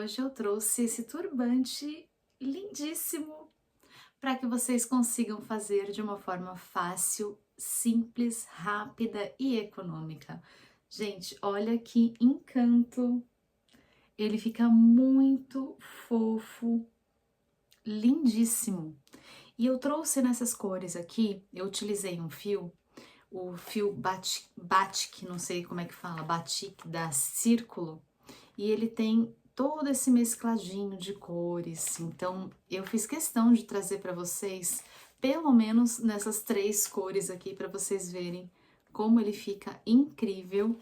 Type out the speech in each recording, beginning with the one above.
hoje eu trouxe esse turbante lindíssimo para que vocês consigam fazer de uma forma fácil, simples, rápida e econômica. Gente, olha que encanto! Ele fica muito fofo, lindíssimo. E eu trouxe nessas cores aqui, eu utilizei um fio, o fio batik, não sei como é que fala, batik da Círculo, e ele tem todo esse mescladinho de cores. Então, eu fiz questão de trazer para vocês, pelo menos nessas 3 cores aqui, para vocês verem como ele fica incrível.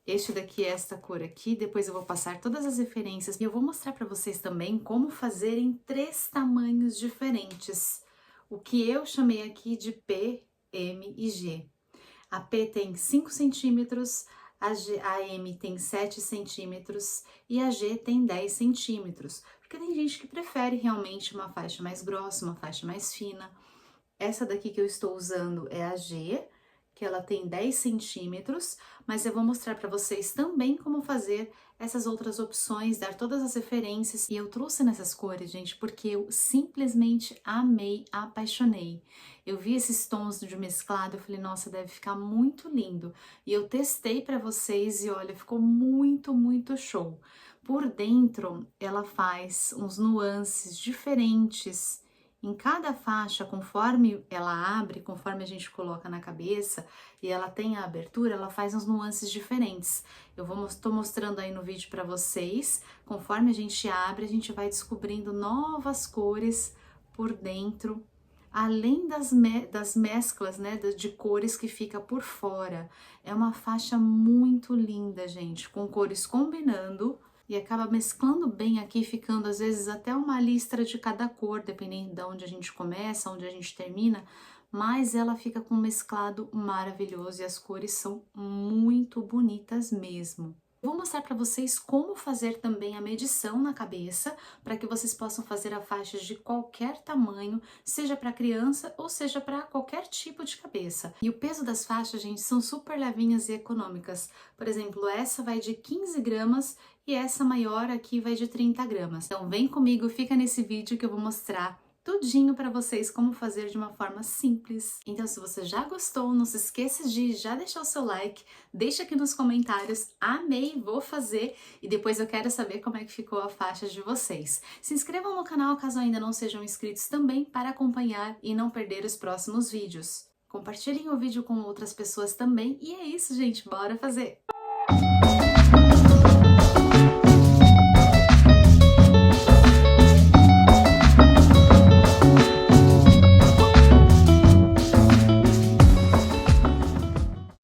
Este daqui é esta cor aqui, depois eu vou passar todas as referências e eu vou mostrar para vocês também como fazer em 3 tamanhos diferentes. O que eu chamei aqui de P, M e G. A P tem 5 centímetros, a M tem 7 centímetros e a G tem 10 centímetros. Porque tem gente que prefere realmente uma faixa mais grossa, uma faixa mais fina. Essa daqui que eu estou usando é a G, que ela tem 10 centímetros, mas eu vou mostrar para vocês também como fazer essas outras opções, dar todas as referências. E eu trouxe nessas cores, gente, porque eu simplesmente amei, apaixonei. Eu vi esses tons de mesclado, eu falei, nossa, deve ficar muito lindo. E eu testei para vocês e olha, ficou muito, muito show. Por dentro, ela faz uns nuances diferentes em cada faixa, conforme ela abre, conforme a gente coloca na cabeça e ela tem a abertura, ela faz uns nuances diferentes. Tô mostrando aí no vídeo para vocês, conforme a gente abre, a gente vai descobrindo novas cores por dentro, além das mesclas, né, de cores que fica por fora. É uma faixa muito linda, gente, com cores combinando e acaba mesclando bem aqui, ficando às vezes até uma listra de cada cor, dependendo de onde a gente começa, onde a gente termina, mas ela fica com um mesclado maravilhoso e as cores são muito bonitas mesmo. Vou mostrar para vocês como fazer também a medição na cabeça, para que vocês possam fazer a faixa de qualquer tamanho, seja para criança ou seja para qualquer tipo de cabeça. E o peso das faixas, gente, são super levinhas e econômicas. Por exemplo, essa vai de 15 gramas e essa maior aqui vai de 30 gramas. Então vem comigo, fica nesse vídeo que eu vou mostrar tudinho para vocês como fazer de uma forma simples. Então se você já gostou, não se esqueça de já deixar o seu like, deixa aqui nos comentários, amei, vou fazer e depois eu quero saber como é que ficou a faixa de vocês. Se inscrevam no canal caso ainda não sejam inscritos também para acompanhar e não perder os próximos vídeos. Compartilhem o vídeo com outras pessoas também e é isso, gente, bora fazer!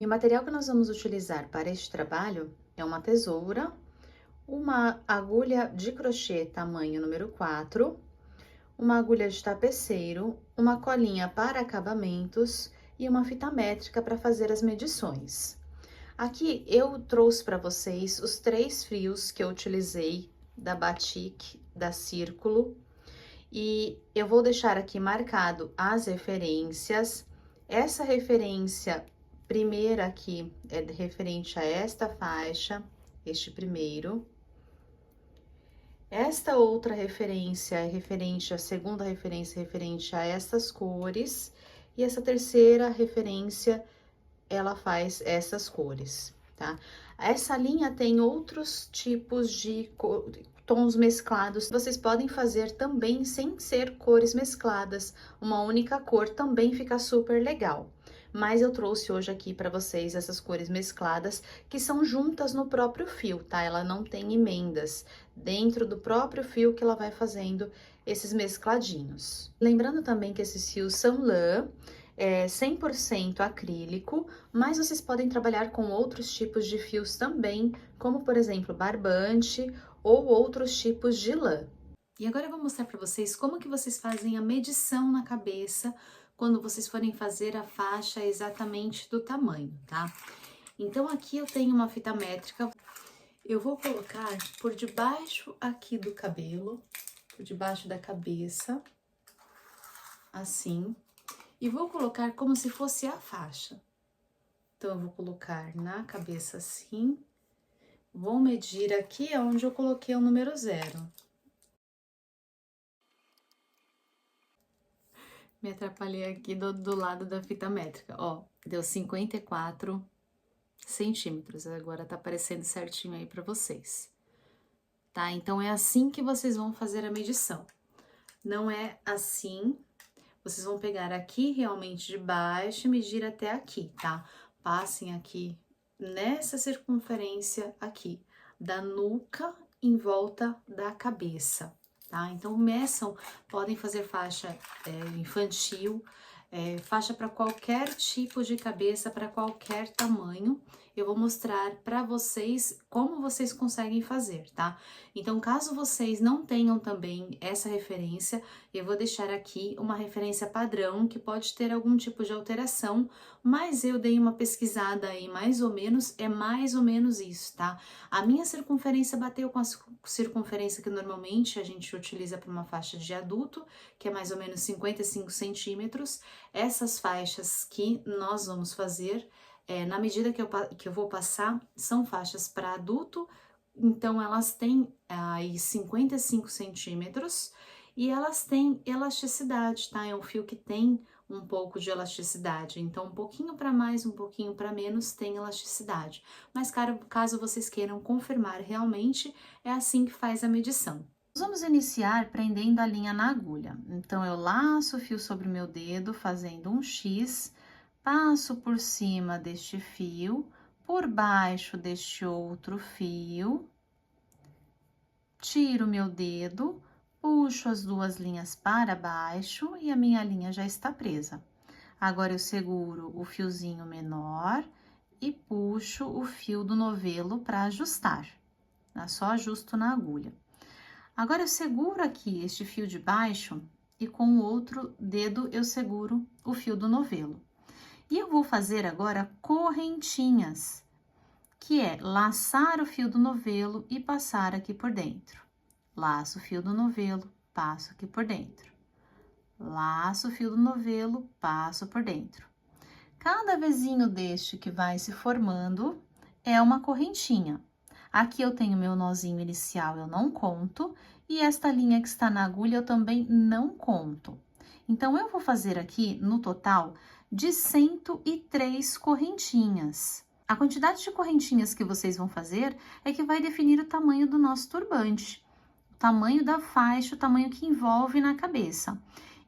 E o material que nós vamos utilizar para este trabalho é uma tesoura, uma agulha de crochê tamanho número 4, uma agulha de tapeceiro, uma colinha para acabamentos e uma fita métrica para fazer as medições. Aqui eu trouxe para vocês os 3 fios que eu utilizei da Batik, da Círculo, e eu vou deixar aqui marcado as referências. Essa referência primeira aqui é referente a esta faixa, este primeiro. Esta outra referência é referente à segunda referência, referente a estas cores. E essa terceira referência, ela faz essas cores, tá? Essa linha tem outros tipos de tons mesclados. Vocês podem fazer também sem ser cores mescladas. Uma única cor também fica super legal. Mas eu trouxe hoje aqui para vocês essas cores mescladas que são juntas no próprio fio, tá? Ela não tem emendas dentro do próprio fio que ela vai fazendo esses mescladinhos. Lembrando também que esses fios são lã, 100% acrílico, mas vocês podem trabalhar com outros tipos de fios também, como por exemplo barbante ou outros tipos de lã. E agora eu vou mostrar para vocês como que vocês fazem a medição na cabeça quando vocês forem fazer a faixa exatamente do tamanho, tá? Então aqui eu tenho uma fita métrica, eu vou colocar por debaixo aqui do cabelo, por debaixo da cabeça, assim, e vou colocar como se fosse a faixa. Então eu vou colocar na cabeça assim, Vou medir aqui onde eu coloquei o número 0. Me atrapalhei aqui do lado da fita métrica. Ó, deu 54 centímetros. Agora tá aparecendo certinho aí pra vocês. Tá? Então, é assim que vocês vão fazer a medição. Não é assim. Vocês vão pegar aqui realmente de baixo e medir até aqui, tá? Passem aqui nessa circunferência aqui, da nuca em volta da cabeça, tá? Então, meçam, podem fazer faixa infantil, faixa para qualquer tipo de cabeça, para qualquer tamanho. Eu vou mostrar para vocês como vocês conseguem fazer, tá? Então, caso vocês não tenham também essa referência, eu vou deixar aqui uma referência padrão que pode ter algum tipo de alteração, mas eu dei uma pesquisada aí, mais ou menos, é mais ou menos isso, tá? A minha circunferência bateu com a circunferência que normalmente a gente utiliza para uma faixa de adulto, que é mais ou menos 55 centímetros. Essas faixas que nós vamos fazer, na medida que eu vou passar, são faixas para adulto, então elas têm aí 55 centímetros e elas têm elasticidade, tá? É um fio que tem um pouco de elasticidade, então um pouquinho para mais, um pouquinho para menos tem elasticidade. Mas caso vocês queiram confirmar realmente, é assim que faz a medição. Nós vamos iniciar prendendo a linha na agulha. Então, eu laço o fio sobre o meu dedo, fazendo um X, passo por cima deste fio, por baixo deste outro fio, tiro o meu dedo, puxo as duas linhas para baixo e a minha linha já está presa. Agora, eu seguro o fiozinho menor e puxo o fio do novelo para ajustar. Tá? Só ajusto na agulha. Agora, eu seguro aqui este fio de baixo e com o outro dedo eu seguro o fio do novelo. E eu vou fazer agora correntinhas, que é laçar o fio do novelo e passar aqui por dentro. Laço o fio do novelo, passo aqui por dentro. Laço o fio do novelo, passo por dentro. Cada vezinho deste que vai se formando é uma correntinha. Aqui eu tenho meu nozinho inicial, eu não conto, e esta linha que está na agulha eu também não conto. Então, eu vou fazer aqui, no total, de 103 correntinhas. A quantidade de correntinhas que vocês vão fazer é que vai definir o tamanho do nosso turbante, o tamanho da faixa, o tamanho que envolve na cabeça.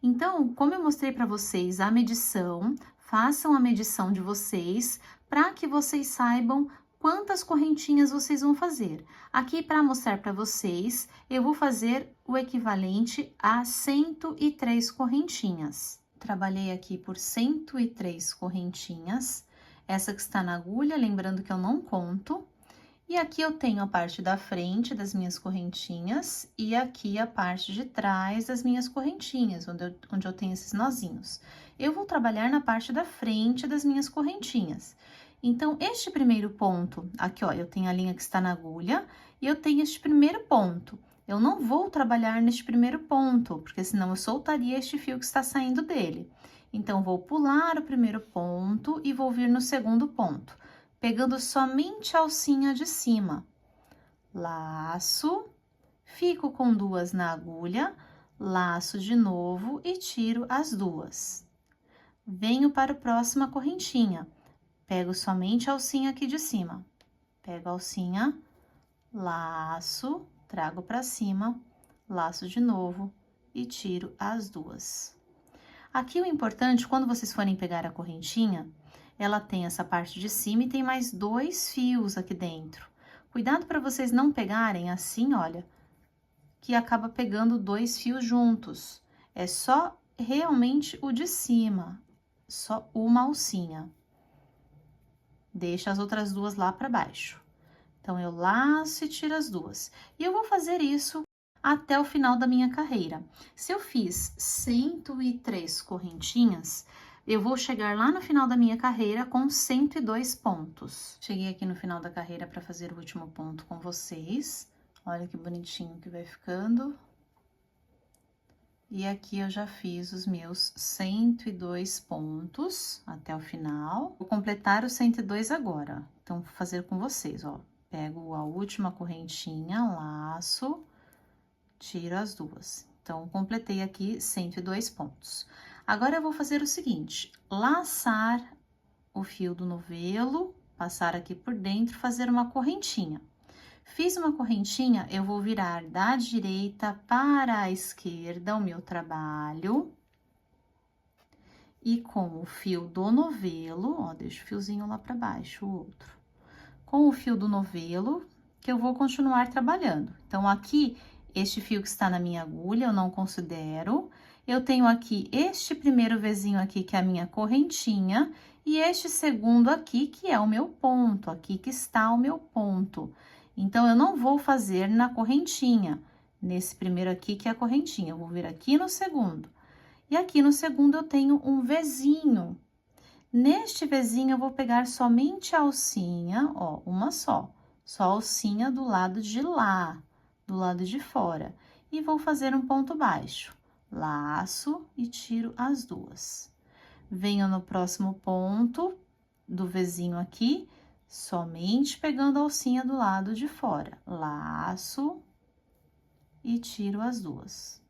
Então, como eu mostrei para vocês a medição, façam a medição de vocês para que vocês saibam quantas correntinhas vocês vão fazer. Aqui, para mostrar para vocês, eu vou fazer o equivalente a 103 correntinhas. Trabalhei aqui por 103 correntinhas, essa que está na agulha, lembrando que eu não conto. E aqui eu tenho a parte da frente das minhas correntinhas e aqui a parte de trás das minhas correntinhas, onde eu tenho esses nozinhos. Eu vou trabalhar na parte da frente das minhas correntinhas. Então, este primeiro ponto, aqui ó, eu tenho a linha que está na agulha e eu tenho este primeiro ponto. Eu não vou trabalhar neste primeiro ponto, porque senão eu soltaria este fio que está saindo dele. Então, vou pular o primeiro ponto e vou vir no segundo ponto, pegando somente a alcinha de cima. Laço, fico com duas na agulha, laço de novo e tiro as duas. Venho para a próxima correntinha. Pego somente a alcinha aqui de cima. Pego a alcinha, laço, trago para cima, laço de novo e tiro as duas. Aqui o importante, quando vocês forem pegar a correntinha, ela tem essa parte de cima e tem mais 2 fios aqui dentro. Cuidado para vocês não pegarem assim, olha, que acaba pegando 2 fios juntos. É só realmente o de cima, só uma alcinha. Deixa as outras duas lá para baixo. Então, eu laço e tiro as duas. E eu vou fazer isso até o final da minha carreira. Se eu fiz 103 correntinhas, eu vou chegar lá no final da minha carreira com 102 pontos. Cheguei aqui no final da carreira para fazer o último ponto com vocês. Olha que bonitinho que vai ficando. E aqui eu já fiz os meus 102 pontos até o final. Vou completar os 102 agora. Então, vou fazer com vocês, ó. Pego a última correntinha, laço, tiro as duas. Então, completei aqui 102 pontos. Agora, eu vou fazer o seguinte, laçar o fio do novelo, passar aqui por dentro, fazer uma correntinha. Fiz uma correntinha, eu vou virar da direita para a esquerda o meu trabalho. E com o fio do novelo, ó, deixa o fiozinho lá para baixo, o outro. Com o fio do novelo, que eu vou continuar trabalhando. Então, aqui, este fio que está na minha agulha, eu não considero. Eu tenho aqui este primeiro Vzinho aqui, que é a minha correntinha, e este segundo aqui, que é o meu ponto, aqui que está o meu ponto. Então, eu não vou fazer na correntinha, nesse primeiro aqui, que é a correntinha. Eu vou vir aqui no segundo. E aqui no segundo, eu tenho um Vzinho. Neste Vzinho, eu vou pegar somente a alcinha, ó, uma só a alcinha do lado de lá, do lado de fora. E vou fazer um ponto baixo, laço e tiro as duas. Venho no próximo ponto do Vzinho aqui, somente pegando a alcinha do lado de fora, laço e tiro as duas.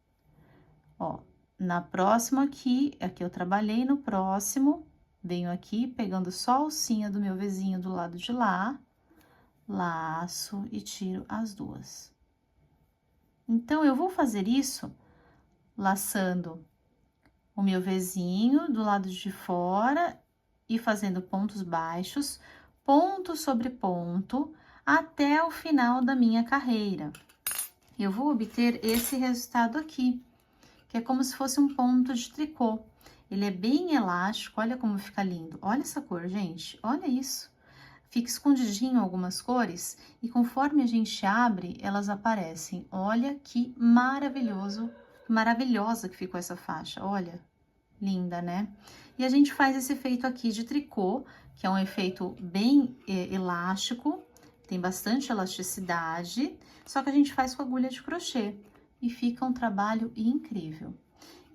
Ó, na próxima aqui eu trabalhei, no próximo, venho aqui pegando só a alcinha do meu Vzinho do lado de lá, laço e tiro as duas. Então, eu vou fazer isso laçando o meu Vzinho do lado de fora e fazendo pontos baixos, ponto sobre ponto, até o final da minha carreira. Eu vou obter esse resultado aqui, que é como se fosse um ponto de tricô. Ele é bem elástico, olha como fica lindo. Olha essa cor, gente, olha isso. Fica escondidinho algumas cores e conforme a gente abre, elas aparecem. Olha que maravilhoso, maravilhosa que ficou essa faixa, olha. Linda, né? E a gente faz esse efeito aqui de tricô, que é um efeito bem elástico, tem bastante elasticidade, só que a gente faz com agulha de crochê e fica um trabalho incrível.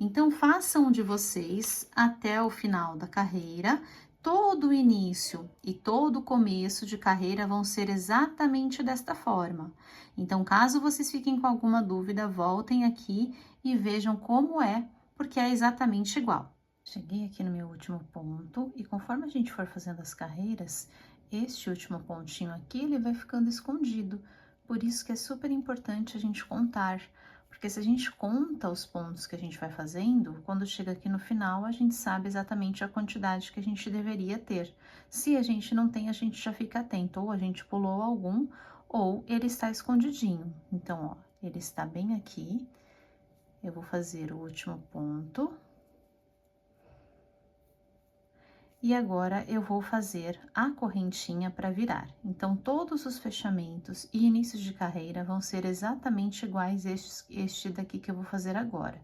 Então, façam de vocês até o final da carreira. Todo o início e todo o começo de carreira vão ser exatamente desta forma. Então, caso vocês fiquem com alguma dúvida, voltem aqui e vejam como é, porque é exatamente igual. Cheguei aqui no meu último ponto e conforme a gente for fazendo as carreiras, este último pontinho aqui, ele vai ficando escondido. Por isso que é super importante a gente contar, porque se a gente conta os pontos que a gente vai fazendo, quando chega aqui no final, a gente sabe exatamente a quantidade que a gente deveria ter. Se a gente não tem, a gente já fica atento, ou a gente pulou algum, ou ele está escondidinho. Então, ó, ele está bem aqui. Eu vou fazer o último ponto. E agora, eu vou fazer a correntinha para virar. Então, todos os fechamentos e inícios de carreira vão ser exatamente iguais este daqui que eu vou fazer agora,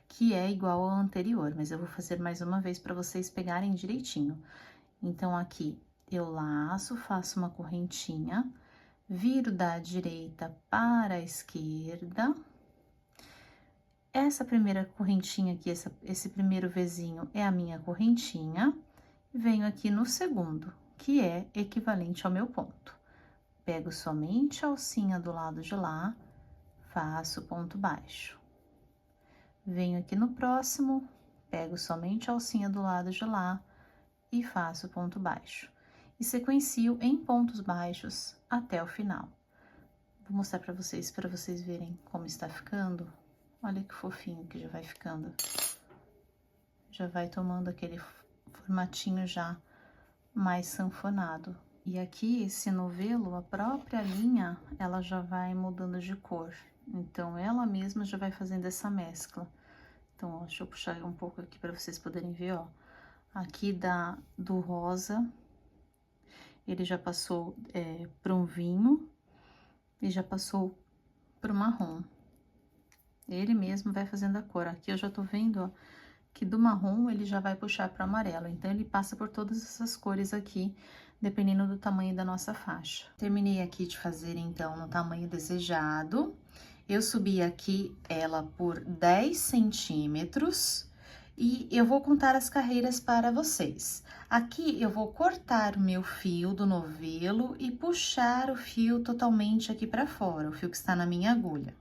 que é igual ao anterior, mas eu vou fazer mais uma vez para vocês pegarem direitinho. Então, aqui, eu laço, faço uma correntinha, viro da direita para a esquerda. Essa primeira correntinha aqui, esse primeiro Vzinho é a minha correntinha. Venho aqui no segundo, que é equivalente ao meu ponto. Pego somente a alcinha do lado de lá, faço ponto baixo. Venho aqui no próximo, pego somente a alcinha do lado de lá e faço ponto baixo. E sequencio em pontos baixos até o final. Vou mostrar para vocês verem como está ficando. Olha que fofinho que já vai ficando. Já vai tomando aquele formatinho já mais sanfonado. E aqui, esse novelo, a própria linha, ela já vai mudando de cor. Então, ela mesma já vai fazendo essa mescla. Então, ó, deixa eu puxar um pouco aqui para vocês poderem ver, ó. Aqui do rosa, ele já passou para um vinho e já passou para o marrom. Ele mesmo vai fazendo a cor. Aqui eu já tô vendo, ó, que do marrom ele já vai puxar para o amarelo. Então, ele passa por todas essas cores aqui, dependendo do tamanho da nossa faixa. Terminei aqui de fazer, então, no tamanho desejado. Eu subi aqui ela por 10 centímetros E eu vou contar as carreiras para vocês. Aqui eu vou cortar o meu fio do novelo e puxar o fio totalmente aqui para fora, o fio que está na minha agulha.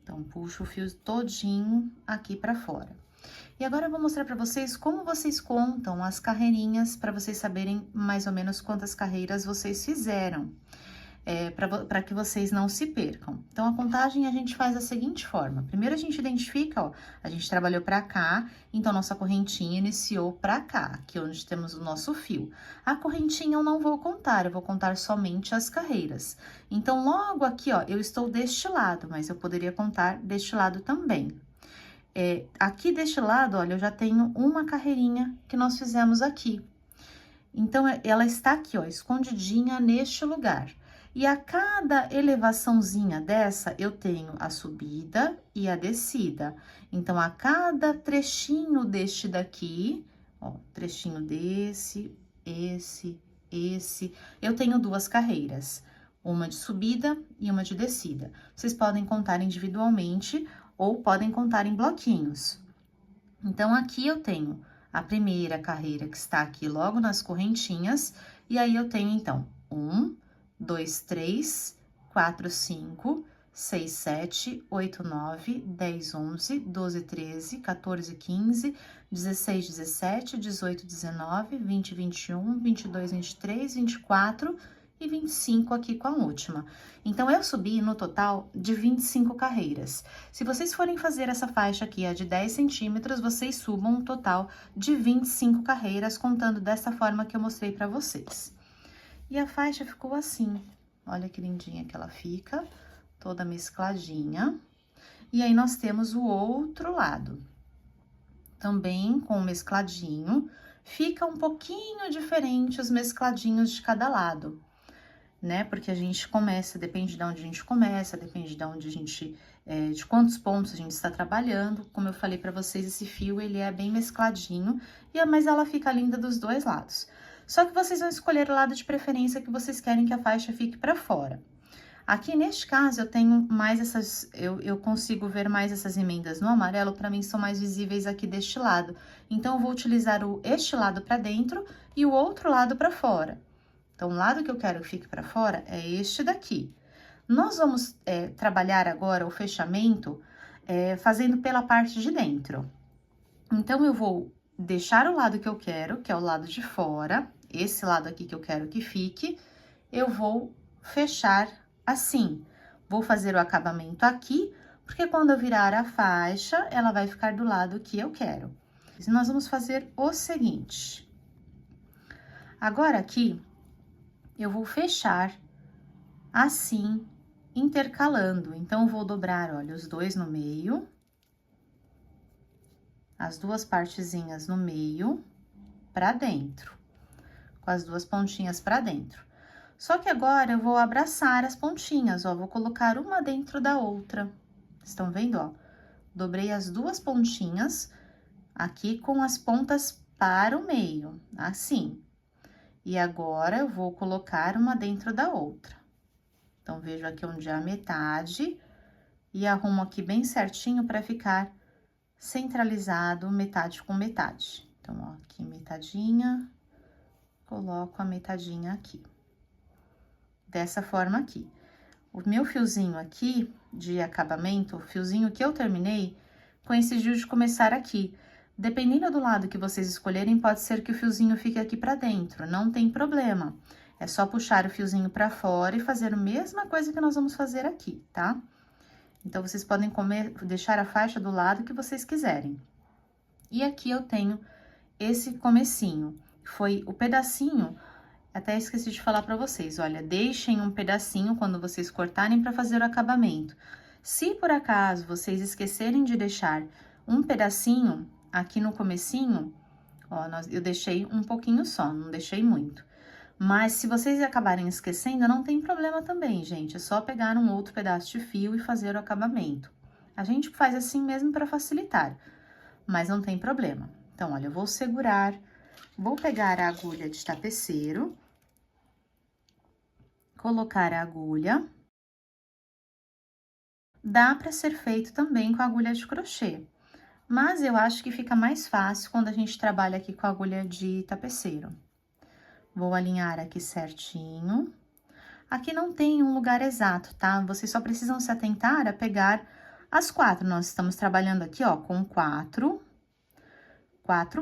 Então, puxo o fio todinho aqui para fora. E agora eu vou mostrar para vocês como vocês contam as carreirinhas, para vocês saberem mais ou menos quantas carreiras vocês fizeram, para que vocês não se percam. Então, a contagem a gente faz da seguinte forma. Primeiro a gente identifica, ó, a gente trabalhou para cá, então nossa correntinha iniciou para cá, aqui onde temos o nosso fio. A correntinha eu não vou contar, eu vou contar somente as carreiras. Então, logo aqui, ó, eu estou deste lado, mas eu poderia contar deste lado também. Aqui deste lado, olha, eu já tenho uma carreirinha que nós fizemos aqui. Então, ela está aqui, ó, escondidinha neste lugar. E a cada elevaçãozinha dessa, eu tenho a subida e a descida. Então, a cada trechinho deste daqui, ó, trechinho desse, esse, eu tenho duas carreiras. Uma de subida e uma de descida. Vocês podem contar individualmente ou podem contar em bloquinhos. Então, aqui eu tenho a primeira carreira que está aqui logo nas correntinhas, e aí eu tenho, então, 1, 2, 3, 4, 5, 6, 7, 8, 9, 10, 11, 12, 13, 14, 15, 16, 17, 18, 19, 20, 21, 22, 23, 24 e 25 aqui com a última. Então, eu subi no total de 25 carreiras. Se vocês forem fazer essa faixa aqui, a de 10 centímetros, vocês subam um total de 25 carreiras, contando dessa forma que eu mostrei pra vocês. E a faixa ficou assim. Olha que lindinha que ela fica, toda mescladinha. E aí, nós temos o outro lado. Também com mescladinho. Fica um pouquinho diferente os mescladinhos de cada lado, né? Porque a gente começa, depende de onde a gente começa, depende de onde a gente, de quantos pontos a gente está trabalhando. Como eu falei para vocês, esse fio, ele é bem mescladinho, mas ela fica linda dos dois lados. Só que vocês vão escolher o lado de preferência que vocês querem que a faixa fique para fora. Aqui, neste caso, eu tenho mais essas, eu consigo ver mais essas emendas no amarelo, para mim são mais visíveis aqui deste lado. Então, eu vou utilizar este lado para dentro e o outro lado para fora. Então, o lado que eu quero que fique para fora é este daqui. Nós vamos trabalhar agora o fechamento fazendo pela parte de dentro. Então, eu vou deixar o lado que eu quero, que é o lado de fora, esse lado aqui que eu quero que fique, eu vou fechar assim. Vou fazer o acabamento aqui, porque quando eu virar a faixa, ela vai ficar do lado que eu quero. E nós vamos fazer o seguinte. Agora, aqui, eu vou fechar assim, intercalando. Então, eu vou dobrar, olha, os dois no meio, as duas partezinhas no meio, pra dentro, com as duas pontinhas pra dentro. Só que agora, eu vou abraçar as pontinhas, ó, vou colocar uma dentro da outra. Estão vendo, ó? Dobrei as duas pontinhas aqui com as pontas para o meio, assim. E agora, eu vou colocar uma dentro da outra. Então, vejo aqui onde é a metade e arrumo aqui bem certinho para ficar centralizado, metade com metade. Então, ó, aqui metadinha, coloco a metadinha aqui. Dessa forma aqui. O meu fiozinho aqui de acabamento, o fiozinho que eu terminei, coincidiu de começar aqui. Dependendo do lado que vocês escolherem, pode ser que o fiozinho fique aqui pra dentro, não tem problema. É só puxar o fiozinho pra fora e fazer a mesma coisa que nós vamos fazer aqui, tá? Então, vocês podem deixar a faixa do lado que vocês quiserem. E aqui eu tenho esse comecinho, foi o pedacinho, até esqueci de falar pra vocês, olha, deixem um pedacinho quando vocês cortarem pra fazer o acabamento. Se por acaso vocês esquecerem de deixar um pedacinho aqui no comecinho, ó, eu deixei um pouquinho só, não deixei muito. Mas se vocês acabarem esquecendo, não tem problema também, gente. É só pegar um outro pedaço de fio e fazer o acabamento. A gente faz assim mesmo para facilitar, mas não tem problema. Então, olha, eu vou segurar, vou pegar a agulha de tapeceiro, colocar a agulha. Dá para ser feito também com a agulha de crochê, Mas eu acho que fica mais fácil quando a gente trabalha aqui com a agulha de tapeceiro. Vou alinhar aqui certinho. Aqui não tem um lugar exato, tá? Vocês só precisam se atentar a pegar as 4. Nós estamos trabalhando aqui, ó, com 4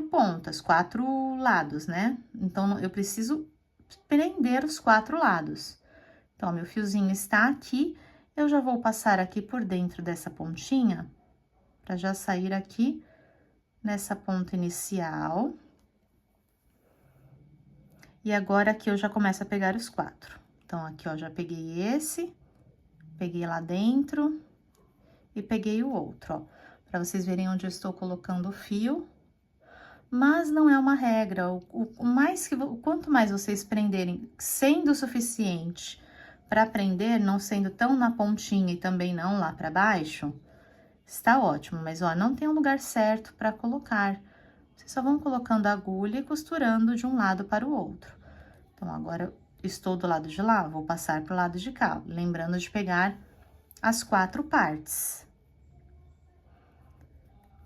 pontas, 4 lados, né? Então, eu preciso prender os 4 lados. Então, meu fiozinho está aqui, eu já vou passar aqui por dentro dessa pontinha, pra já sair aqui nessa ponta inicial. E agora, aqui eu já começo a pegar os 4. Então, aqui, ó, já peguei esse, peguei lá dentro e peguei o outro, ó. Pra vocês verem onde eu estou colocando o fio. Mas não é uma regra, quanto mais vocês prenderem, sendo o suficiente para prender, não sendo tão na pontinha e também não lá para baixo, está ótimo. Mas, ó, não tem um lugar certo para colocar. Vocês só vão colocando a agulha e costurando de um lado para o outro. Então, agora, estou do lado de lá, vou passar para o lado de cá, lembrando de pegar as 4 partes.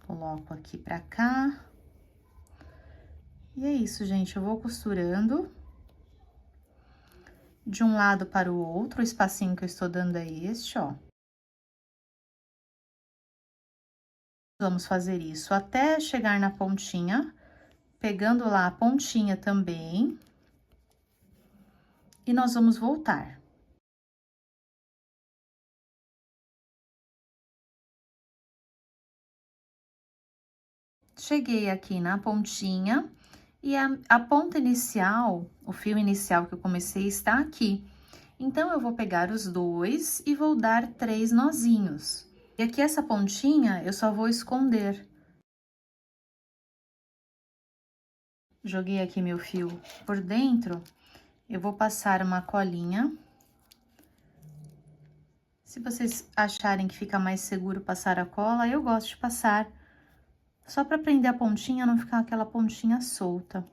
Coloco aqui para cá. E é isso, gente, eu vou costurando de um lado para o outro, o espacinho que eu estou dando é este, ó. Vamos fazer isso até chegar na pontinha, pegando lá a pontinha também. E nós vamos voltar. Cheguei aqui na pontinha. E a ponta inicial, o fio inicial que eu comecei, está aqui. Então, eu vou pegar os 2 e vou dar 3 nozinhos. E aqui, essa pontinha, eu só vou esconder. Joguei aqui meu fio por dentro, eu vou passar uma colinha. Se vocês acharem que fica mais seguro passar a cola, eu gosto de passar. Só para prender a pontinha, não ficar aquela pontinha solta.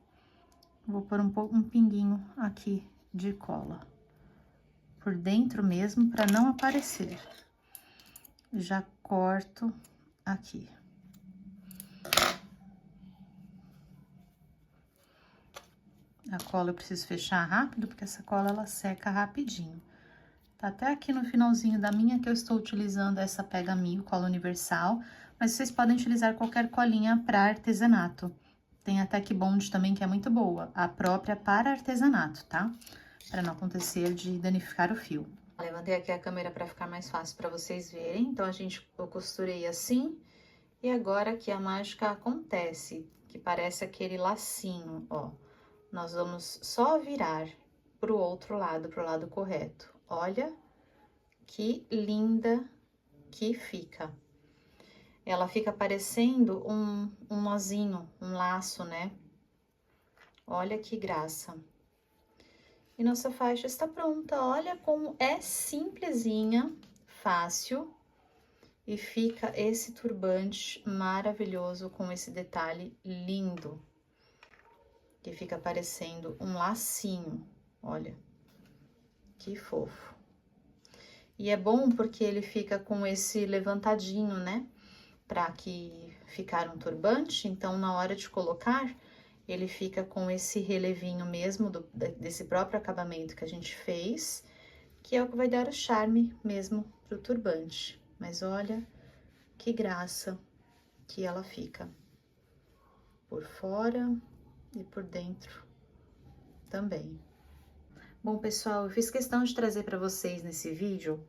Vou pôr um pinguinho aqui de cola. Por dentro mesmo, para não aparecer. Já corto aqui. A cola eu preciso fechar rápido, porque essa cola, ela seca rapidinho. Tá até aqui no finalzinho da minha que eu estou utilizando essa Pega Mil, cola universal. Mas vocês podem utilizar qualquer colinha para artesanato. Tem até que Bond também, que é muito boa. A própria para artesanato, tá? Para não acontecer de danificar o fio. Levantei aqui a câmera para ficar mais fácil para vocês verem. Então, eu costurei assim. E agora aqui a mágica acontece, que parece aquele lacinho, ó. Nós vamos só virar pro outro lado, pro lado correto. Olha que linda que fica. Ela fica parecendo um nozinho, um laço, né? Olha que graça. E nossa faixa está pronta. Olha como é simplesinha, fácil. E fica esse turbante maravilhoso com esse detalhe lindo. Que fica parecendo um lacinho, olha. Que fofo. E é bom porque ele fica com esse levantadinho, né? Pra que ficar um turbante, então na hora de colocar, ele fica com esse relevinho mesmo desse próprio acabamento que a gente fez, que é o que vai dar o charme mesmo pro turbante. Mas olha que graça que ela fica. Por fora e por dentro também. Bom, pessoal, eu fiz questão de trazer para vocês nesse vídeo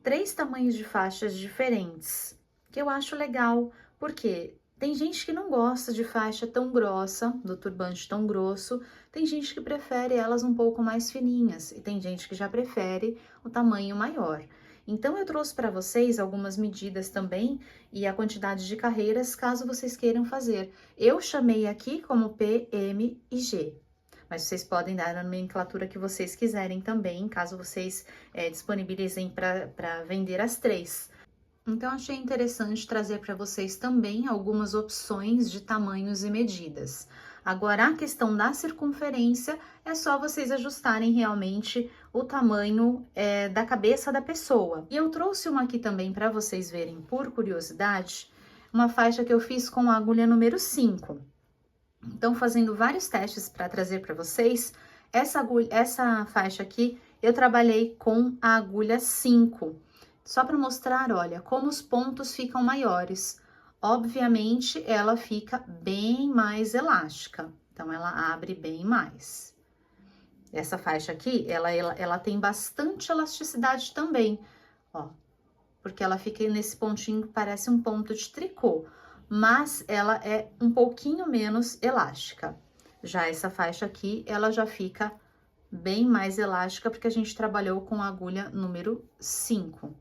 3 tamanhos de faixas diferentes, que eu acho legal, porque tem gente que não gosta de faixa tão grossa, do turbante tão grosso, tem gente que prefere elas um pouco mais fininhas, e tem gente que já prefere o tamanho maior. Então, eu trouxe para vocês algumas medidas também e a quantidade de carreiras, caso vocês queiram fazer. Eu chamei aqui como P, M e G. Mas vocês podem dar a nomenclatura que vocês quiserem também, caso vocês disponibilizem para vender as 3. Então, achei interessante trazer para vocês também algumas opções de tamanhos e medidas. Agora, a questão da circunferência é só vocês ajustarem realmente o tamanho da cabeça da pessoa. E eu trouxe uma aqui também para vocês verem por curiosidade, uma faixa que eu fiz com a agulha número 5. Então, fazendo vários testes para trazer para vocês, essa faixa aqui, eu trabalhei com a agulha 5. Só para mostrar, olha, como os pontos ficam maiores. Obviamente, ela fica bem mais elástica. Então, ela abre bem mais. Essa faixa aqui, ela tem bastante elasticidade também, ó. Porque ela fica nesse pontinho que parece um ponto de tricô, mas ela é um pouquinho menos elástica. Já essa faixa aqui, ela já fica bem mais elástica, porque a gente trabalhou com a agulha número 5,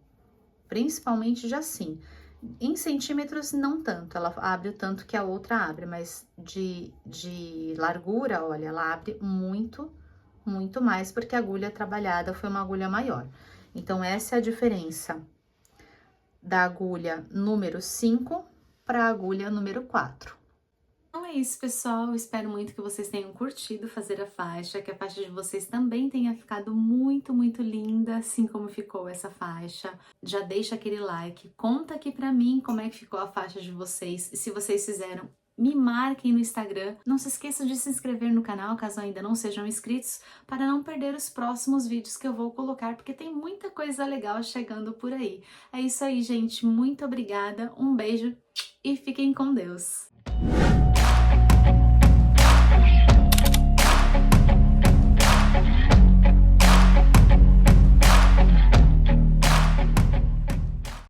principalmente de assim. Em centímetros, não tanto, ela abre o tanto que a outra abre, mas de largura, olha, ela abre muito mais, porque a agulha trabalhada foi uma agulha maior. Então, essa é a diferença da agulha número 5 para a agulha número 4. Então é isso, pessoal. Eu espero muito que vocês tenham curtido fazer a faixa, que a faixa de vocês também tenha ficado muito linda, assim como ficou essa faixa. Já deixa aquele like, conta aqui pra mim como é que ficou a faixa de vocês, e se vocês fizeram, me marquem no Instagram. Não se esqueçam de se inscrever no canal, caso ainda não sejam inscritos, para não perder os próximos vídeos que eu vou colocar, porque tem muita coisa legal chegando por aí. É isso aí, gente. Muito obrigada, um beijo e fiquem com Deus!